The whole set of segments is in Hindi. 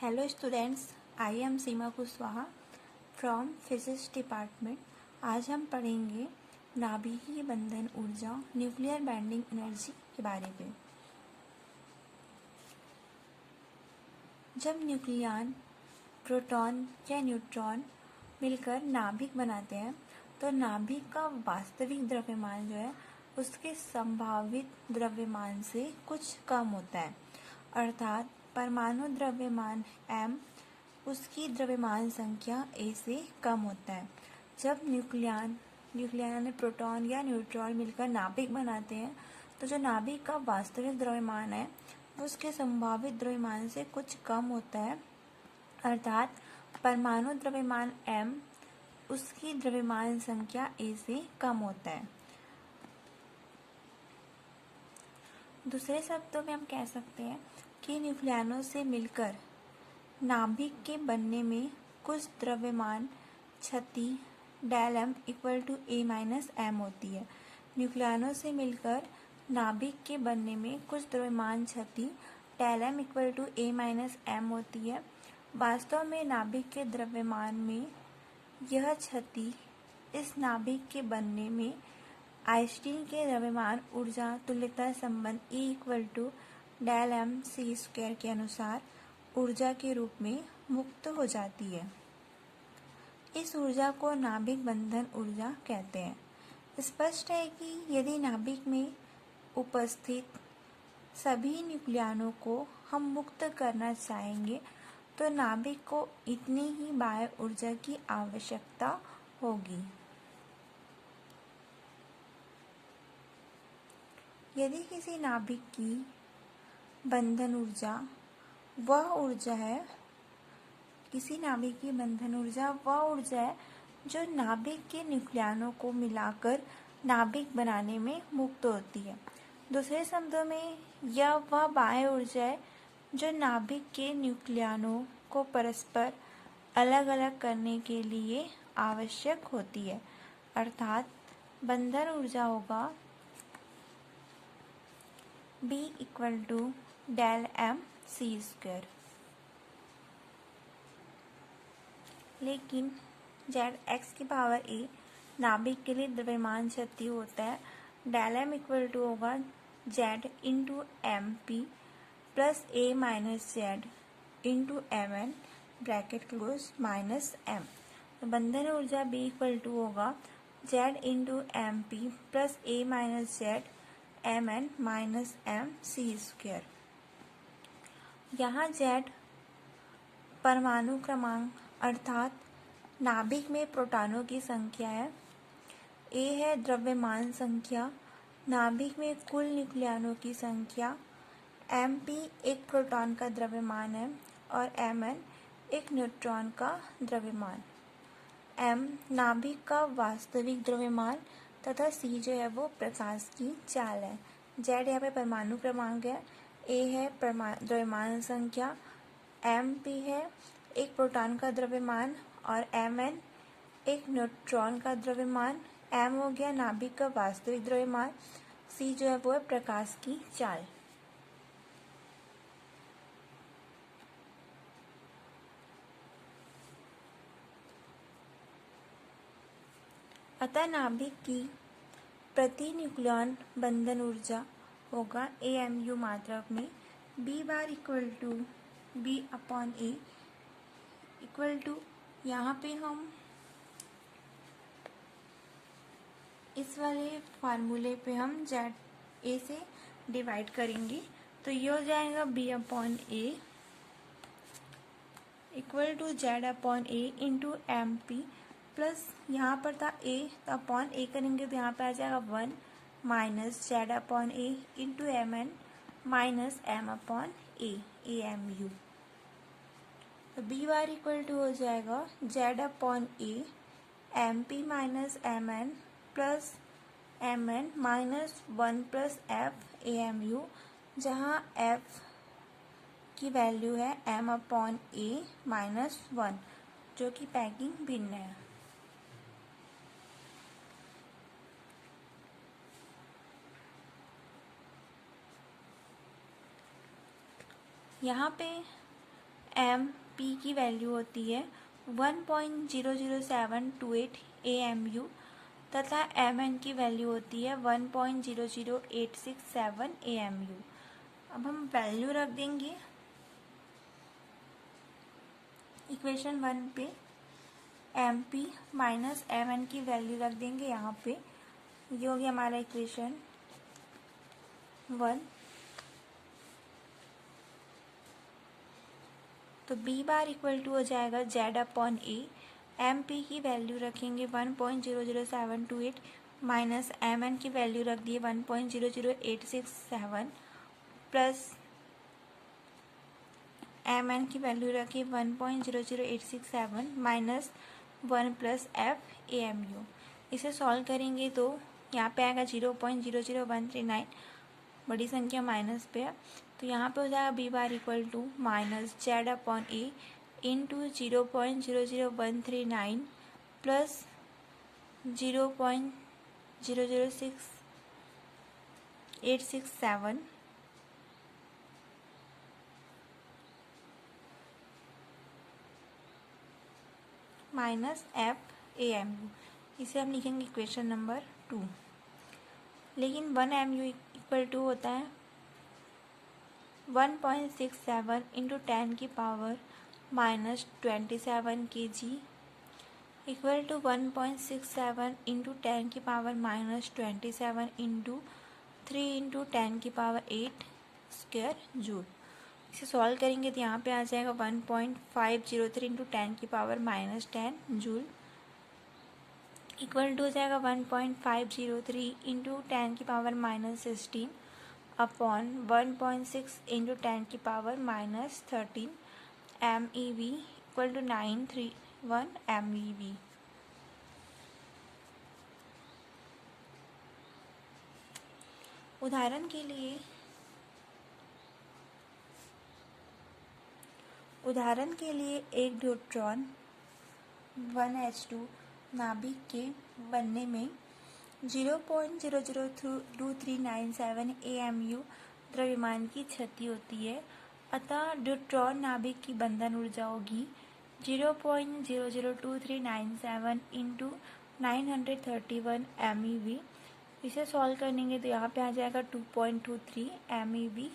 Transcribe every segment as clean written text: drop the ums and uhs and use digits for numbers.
Hello students, I am Seema Kushwaha from physics department. आज हम पढ़ेंगे नाभिकीय बंधन ऊर्जा न्यूक्लियर बाइंडिंग एनर्जी के बारे में। जब न्यूक्लियन प्रोटॉन या न्यूट्रॉन मिलकर नाभिक बनाते हैं तो नाभिक का वास्तविक द्रव्यमान जो है उसके संभावित द्रव्यमान से कुछ कम होता है, अर्थात परमाणु द्रव्यमान m उसकी द्रव्यमान संख्या a से कम होता है। जब न्यूक्लियन प्रोटॉन या न्यूट्रॉन मिलकर नाभिक बनाते हैं तो जो नाभिक का वास्तविक द्रव्यमान है वो उसके संभावित द्रव्यमान से कुछ कम होता है, अर्थात परमाणु द्रव्यमान m उसकी द्रव्यमान संख्या a से कम होता है। दूसरे शब्दों में हम कह सकते हैं कि न्यूक्लियनों से मिलकर नाभिक के बनने में कुछ द्रव्यमान क्षति del m equal to a minus m होती है। न्यूक्लियनों से मिलकर नाभिक के बनने में कुछ द्रव्यमान क्षति del m equal to a minus m होती है। वास्तव में नाभिक के द्रव्यमान में यह क्षति इस नाभिक के बनने में आइंस्टीन के द्रव्यमान ऊर्जा तुल्यता संबंध E equal to del m c square के अनुसार ऊर्जा के रूप में मुक्त हो जाती है। इस ऊर्जा को नाभिक बंधन ऊर्जा कहते हैं। स्पष्ट है कि यदि नाभिक में उपस्थित सभी न्यूक्लियनों को हम मुक्त करना चाहेंगे तो नाभिक को इतनी ही बाह्य ऊर्जा की आवश्यकता होगी। यदि किसी नाभिक की बंधन ऊर्जा वह ऊर्जा है जो नाभिक के न्यूक्लियनों को मिलाकर नाभिक बनाने में मुक्त होती है। दूसरे शब्दों में यह वह बाह्य ऊर्जा है जो नाभिक के न्यूक्लियनों को परस्पर अलग अलग करने के लिए आवश्यक होती है, अर्थात बंधन ऊर्जा होगा B equal to del m c square. लेकिन Zx की पावर a नाभिक के लिए द्रव्यमान क्षति होता है। डेल m इक्वल टू होगा Z into M P plus a minus Z into M N bracket close minus m। तो बंधन ऊर्जा B इक्वल टू होगा Z into M P plus a minus Z M N minus m c square. यहाँ Z परमाणु क्रमांक अर्थात नाभिक में प्रोटॉनों की संख्या है, a है द्रव्यमान संख्या, नाभिक में कुल न्यूक्लियनों की संख्या, mp एक प्रोटॉन का द्रव्यमान है और mn एक न्यूट्रॉन का द्रव्यमान। m नाभिक का वास्तविक द्रव्यमान तथा c जो है वो प्रकाश की चाल है। z यहाँ पे परमाणु क्रमांक है, a है द्रव्यमान संख्या, mp है एक प्रोटॉन का द्रव्यमान और mn एक न्यूट्रॉन का द्रव्यमान। m हो गया नाभिक का वास्तविक द्रव्यमान, c जो है वो है प्रकाश की चाल। अतः नाभिक की प्रति न्यूक्लियन बंधन ऊर्जा होगा AMU मात्रक में B bar equal to B upon A equal to, यहाँ पे हम इस वाले फार्मूले पे हम A से डिवाइड करेंगे तो ये हो जाएगा B upon A equal to Z upon A into M P plus यहाँ पर था A तो अपॉन A करेंगे तो यहाँ पे आ जाएगा 1 minus Z upon A into M N minus m upon A AMU। तो B बार इक्वल टू हो जाएगा Z upon A M P minus M N plus M N minus 1 plus F AMU, जहाँ F की वैल्यू है m अपॉन A माइनस 1 जो कि पैकिंग भिन्न है। यहाँ पे एम पी की वैल्यू होती है 1.00728 AMU तथा एम एन की वैल्यू होती है 1.00867 AMU। अब हम वैल्यू रख देंगे इक्वेशन 1 पे, M P minus M N की वैल्यू रख देंगे यहाँ पे। ये हो गया हमारा इक्वेशन 1। तो बी बार इक्वल टू हो जाएगा Z upon A. M P की वैल्यू रखेंगे 1.00728 माइनस एम एन की वैल्यू रख दिए 1.00867 प्लस एम एन की वैल्यू रखी 1.00867 minus 1 plus F A M U. इसे सॉल्व करेंगे तो यहाँ पे आएगा 0.00139, बड़ी संख्या माइनस पे है, तो यहाँ पे हो जाएगा B bar equal to minus Z upon A into 0.00139 plus 0.006867 minus F A M U. इसे हम लिखेंगे इक्वेशन नंबर 2। लेकिन 1 एम यू इक्वल टू होता है 1.67 इंटू 10 की power minus 27 kg equal to 1.67 into 10 की पावर माइनस 27 इंटू 3 इंटू 10 की पावर 8 स्क्वायर जूल। इसे सॉल्व करेंगे तो यहाँ पे आ जाएगा 1.503 इंटू 10 की power minus 10 joule equal to हो जाएगा 1.503 इंटू 10 की पावर माइनस 16 अपॉन 1.6 इंटू 10 की power minus 13 MeV equal to 931 MeV। उदाहरण के लिए एक न्यूट्रॉन 1H2 नाभिक के बनने में 0.002397 AMU द्रव्यमान की क्षति होती है, अतः न्यूट्रॉन नाभिक की बंधन ऊर्जा होगी 0.002397 इंटू 931 MeV। इसे सॉल्व करेंगे तो यहाँ पे आ जाएगा 2.23 MeV।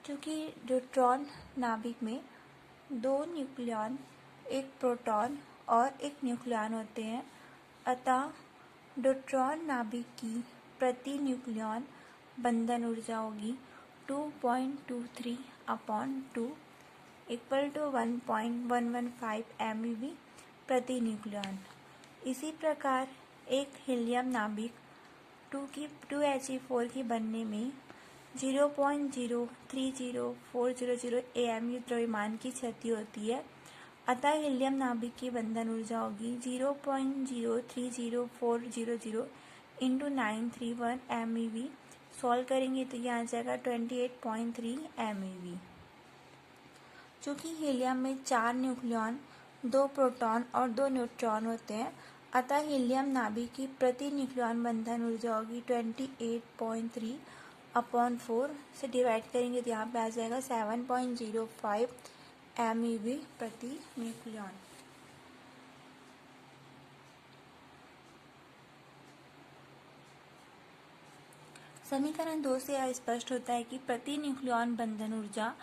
क्योंकि न्यूट्रॉन नाभिक में 2 न्यूक्लियॉन, एक प्रोटॉन और एक न्यूक्लियॉन होते हैं, अतः न्यूट्रॉन नाभिक की प्रति न्यूक्लियॉन बंधन ऊर्जा होगी 2.23 अपॉन 2 इक्वल टू 1.115 MeV प्रति न्यूक्लियॉन। इसी प्रकार एक हीलियम नाभिक 2He4 की बनने में 0.030400 AMU द्रव्यमान की क्षति होती है, अतः हीलियम नाभिक की बंधन ऊर्जा होगी 0.030400 इंटू 931 MeV। सॉल्व करेंगे तो यह आ जाएगा 28.3 MeV। चूँकि हीलियम में 4 न्यूक्लियॉन, 2 प्रोटॉन और 2 न्यूट्रॉन होते हैं, अतः हीलियम नाभिक की प्रति न्यूक्लियॉन बंधन ऊर्जा होगी 28.3 अपॉन 4 से डिवाइड करेंगे तो यहाँ पे आ जाएगा 7.05 MeV प्रति न्यूक्लियॉन। समीकरण 2 से यह स्पष्ट होता है कि प्रति न्यूक्लियॉन बंधन ऊर्जा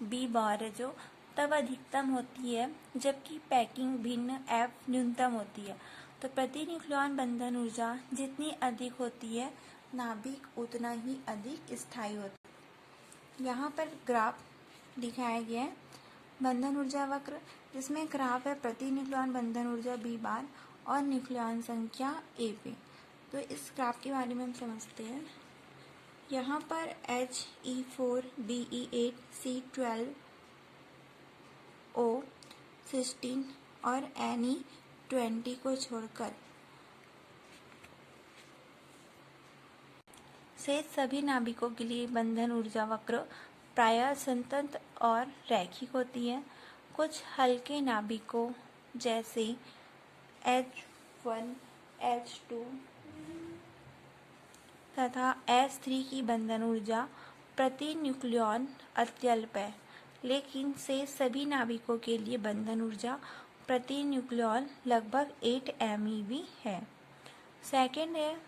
बी बार है जो तब अधिकतम होती है जबकि पैकिंग भिन्न F न्यूनतम होती है। तो प्रति न्यूक्लियॉन बंधन ऊर्जा जितनी अधिक होती है, नाभिक उतना ही अधिक स्थायी होता है। यहाँ पर ग्राफ दिखाया गया है बंधन ऊर्जा वक्र, जिसमें ग्राफ है प्रति न्यूक्लियॉन बंधन ऊर्जा बी बार और न्यूक्लियॉन संख्या ए पे। तो इस ग्राफ के बारे में हम समझते हैं। यहाँ पर He4, Be8, C12, O16 और Ne20 को छोड़कर शेष सभी नाभिकों के लिए बंधन ऊर्जा वक्र प्रायः संतत और रैखिक होती है। कुछ हल्के नाभिकों जैसे H1, H2 तथा S3 की बंधन ऊर्जा प्रति न्यूक्लियॉन अत्यल्प है, लेकिन शेष सभी नाभिकों के लिए बंधन ऊर्जा प्रति न्यूक्लियॉन लगभग 8 MeV है। सेकंड है,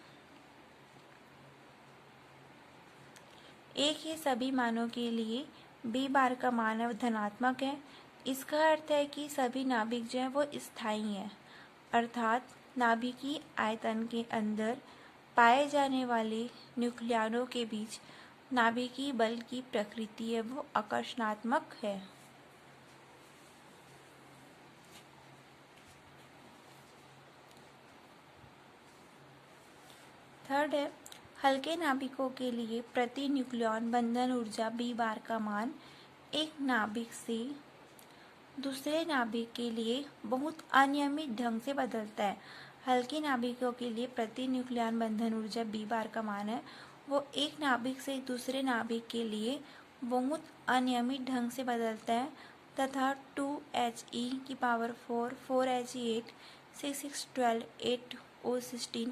एक ही सभी मानों के लिए B बार का मान धनात्मक है। इसका अर्थ है कि सभी नाभिक जो है वो स्थायी हैं, अर्थात नाभिकीय आयतन के अंदर पाए जाने वाले न्यूक्लियनों के बीच नाभिकीय बल की प्रकृति है वो आकर्षणात्मक है। थर्ड है, हल्के नाभिकों के लिए प्रति न्यूक्लियॉन बंधन ऊर्जा B बार का मान एक नाभिक से दूसरे नाभिक के लिए बहुत अनियमित ढंग से बदलता है। हल्के नाभिकों के लिए प्रति न्यूक्लियॉन बंधन ऊर्जा B बार का मान है वो एक नाभिक से दूसरे नाभिक के लिए बहुत अनियमित ढंग से बदलता है तथा 2He⁴, 4He8, 6, 12, 8O16,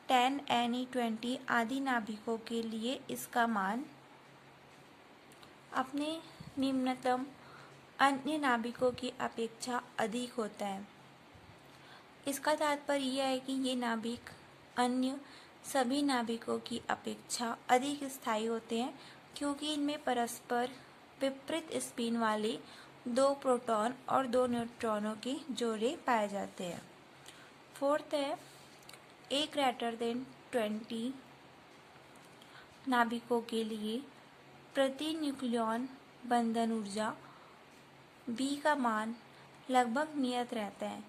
10Ne20 आदि नाभिकों के लिए इसका मान अपने निम्नतम अन्य नाभिकों की अपेक्षा अधिक होता है। इसका तात्पर्य यह है कि ये नाभिक अन्य सभी नाभिकों की अपेक्षा अधिक स्थायी होते हैं क्योंकि इनमें परस्पर विपरीत स्पिन वाले 2 प्रोटॉन और 2 न्यूट्रॉनों के जोड़े पाए जाते हैं। फोर्थ है, A>20 नाभिकों के लिए प्रति न्यूक्लियॉन बंधन ऊर्जा B का मान लगभग नियत रहता है।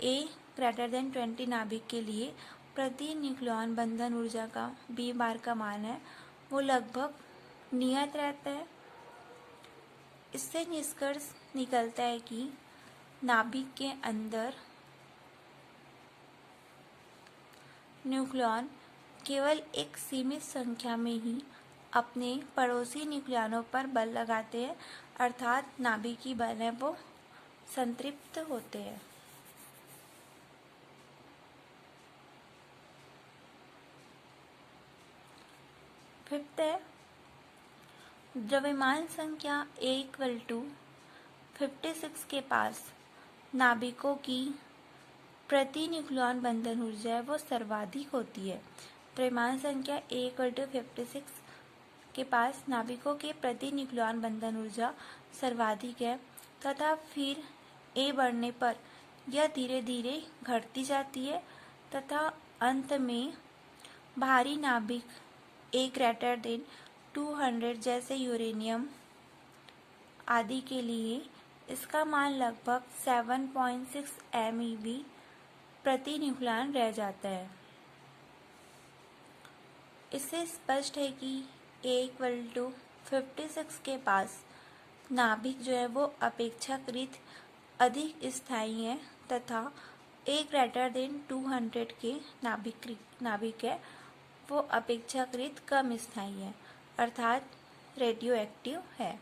A>20 नाभिक के लिए प्रति न्यूक्लियॉन बंधन ऊर्जा का B बार का मान है वो लगभग नियत रहता है। इससे निष्कर्ष निकलता है कि नाभिक के अंदर न्यूक्लियॉन केवल एक सीमित संख्या में ही अपने पड़ोसी न्यूक्लियनों पर बल लगाते हैं, अर्थात नाभिकीय बल है वो संतृप्त होते हैं। फिफ्थ है, द्रव्यमान संख्या A=56 के पास नाभिकों की प्रति न्यूक्लियॉन बंधन ऊर्जा है वो सर्वाधिक होती है। द्रव्यमान संख्या A=56 के पास नाभिकों के प्रति न्यूक्लियॉन बंधन ऊर्जा सर्वाधिक है तथा फिर A बढ़ने पर यह धीरे धीरे घटती जाती है तथा अंत में भारी नाभिक A>200 जैसे यूरेनियम आदि के लिए इसका मान लगभग 7.6 MeV प्रति न्यूक्लियन रह जाता है। इससे स्पष्ट है कि A=56 के पास नाभिक जो है वो अपेक्षाकृत अधिक स्थायी है तथा A>200 के नाभिक है वो अपेक्षाकृत कम स्थायी है, अर्थात रेडियो एक्टिव है।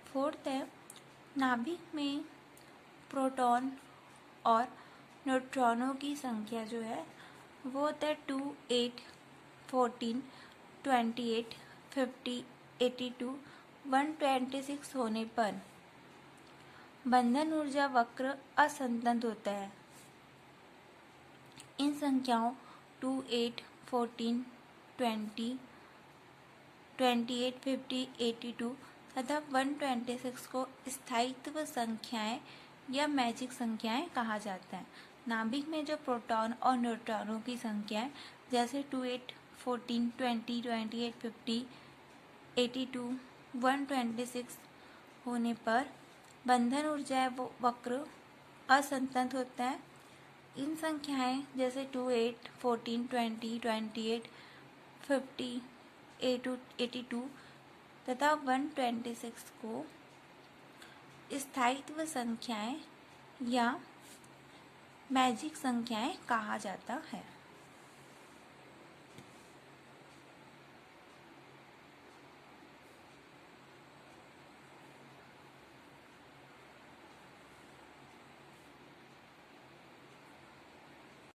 फोर्थ है, नाभिक में प्रोटॉन और न्यूट्रॉनों की संख्या जो है वो होता है 2, 8, 14, 28, 50, 82, 126 होने पर बंधन ऊर्जा वक्र असंतत होता है। इन संख्याओं 2, 8, 14, 20, 28, 50, 82 तथा 126 को स्थायित्व संख्याएं या मैजिक संख्याएं कहा जाता है। नाभिक में जो प्रोटॉन और न्यूट्रॉनों की संख्याएं जैसे 2, 8, 14, 20, 28, 50, 82, 126 होने पर बंधन ऊर्जा वो वक्र असंतत होता है। इन संख्याएं जैसे 2, 8, 14, 20, 28, 50, 82 तथा 126 को स्थायित्व संख्याएं या मैजिक संख्याएं कहा जाता है।